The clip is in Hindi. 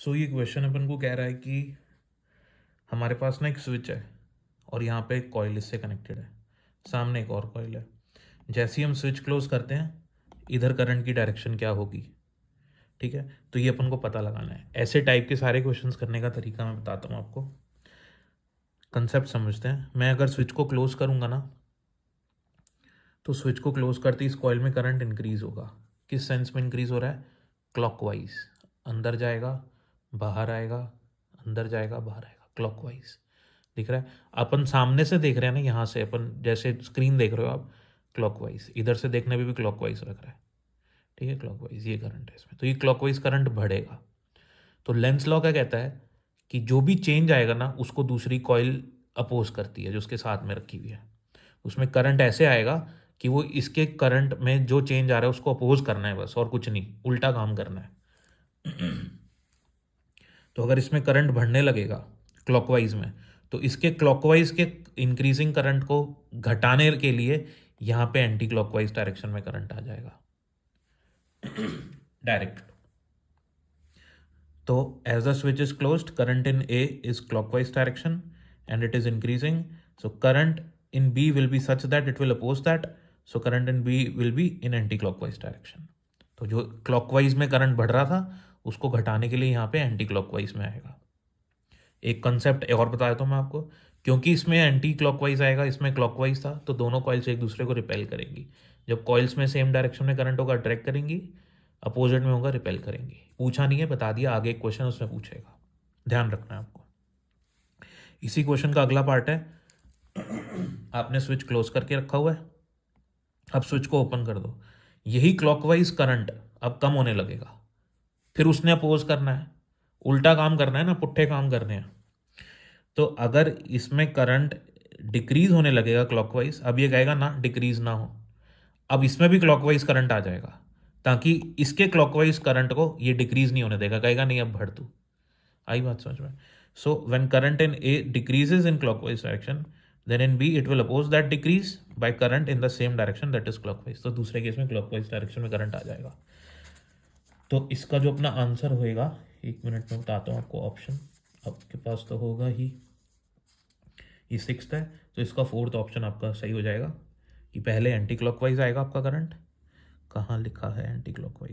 सो ये क्वेश्चन अपन को कह रहा है कि हमारे पास ना एक स्विच है और यहाँ पे एक कॉइल इससे कनेक्टेड है, सामने एक और कॉइल है। जैसे ही हम स्विच क्लोज करते हैं इधर करंट की डायरेक्शन क्या होगी, ठीक है। तो ये अपन को पता लगाना है। ऐसे टाइप के सारे क्वेश्चंस करने का तरीका मैं बताता हूँ आपको, कंसेप्ट समझते हैं। मैं अगर स्विच को क्लोज करूँगा ना, तो स्विच को क्लोज करते ही इस कॉइल में करंट इंक्रीज होगा। किस सेंस में इंक्रीज हो रहा है? क्लॉकवाइज, अंदर जाएगा बाहर आएगा, अंदर जाएगा बाहर आएगा, क्लॉकवाइज। दिख रहा है? अपन सामने से देख रहे हैं ना, यहाँ से अपन जैसे स्क्रीन देख रहे हो आप, क्लॉकवाइज। इधर से देखने में भी क्लॉकवाइज रख रहा है, ठीक है, क्लॉकवाइज ये करंट है इसमें। तो ये क्लॉकवाइज करंट बढ़ेगा। तो लेंस लॉ क्या कहता है कि जो भी चेंज आएगा ना उसको दूसरी कॉइल अपोज करती है जो उसके साथ में रखी हुई है। उसमें करंट ऐसे आएगा कि वो इसके करंट में जो चेंज आ रहा है उसको अपोज करना है बस, और कुछ नहीं, उल्टा काम करना है। तो अगर इसमें करंट बढ़ने लगेगा क्लॉकवाइज में, तो इसके क्लॉकवाइज के इंक्रीजिंग करंट को घटाने के लिए यहाँ पे एंटी क्लॉकवाइज डायरेक्शन में करंट आ जाएगा डायरेक्ट। तो as the switch is closed, current in A is clockwise direction and it is increasing. So current in B will be such that it will oppose that. So current in B will be in anti-clockwise direction. तो जो clockwise में करंट बढ़ रहा था उसको घटाने के लिए यहाँ पे एंटी क्लॉकवाइज में आएगा। एक कंसेप्ट और बता देता हूँ मैं आपको, क्योंकि इसमें एंटी क्लॉकवाइज आएगा, इसमें क्लॉकवाइज था, तो दोनों कॉइल्स एक दूसरे को रिपेल करेंगी। जब कॉइल्स में सेम डायरेक्शन में करंट होगा अट्रैक्ट करेंगी, अपोजिट में होगा रिपेल करेंगी। पूछा नहीं है, बता दिया, आगे एक क्वेश्चन उसमें पूछेगा, ध्यान रखना है आपको। इसी क्वेश्चन का अगला पार्ट है, आपने स्विच क्लोज करके रखा हुआ है, अब स्विच को ओपन कर दो। यही क्लॉकवाइज करंट अब कम होने लगेगा, फिर उसने अपोज करना है, उल्टा काम करना है ना, पुट्ठे काम करने हैं। तो अगर इसमें करंट डिक्रीज होने लगेगा क्लॉकवाइज, अब ये कहेगा ना डिक्रीज ना हो, अब इसमें भी क्लॉकवाइज करंट आ जाएगा, ताकि इसके क्लॉकवाइज करंट को ये डिक्रीज नहीं होने देगा, कहेगा नहीं अब बढ़ तू। आई बात समझ में? So when current in A decreases in clockwise direction, then in B it will oppose that decrease by current in the same direction that is clockwise. तो दूसरे केस में क्लॉकवाइज डायरेक्शन में करंट आ जाएगा। तो इसका जो अपना आंसर होएगा, एक मिनट में बताता हूँ आपको ऑप्शन, आपके पास तो होगा ही, ये सिक्स्थ है, तो इसका फोर्थ ऑप्शन आपका सही हो जाएगा कि पहले एंटी क्लॉकवाइज आएगा आपका करंट। कहाँ लिखा है एंटी क्लॉकवाइज?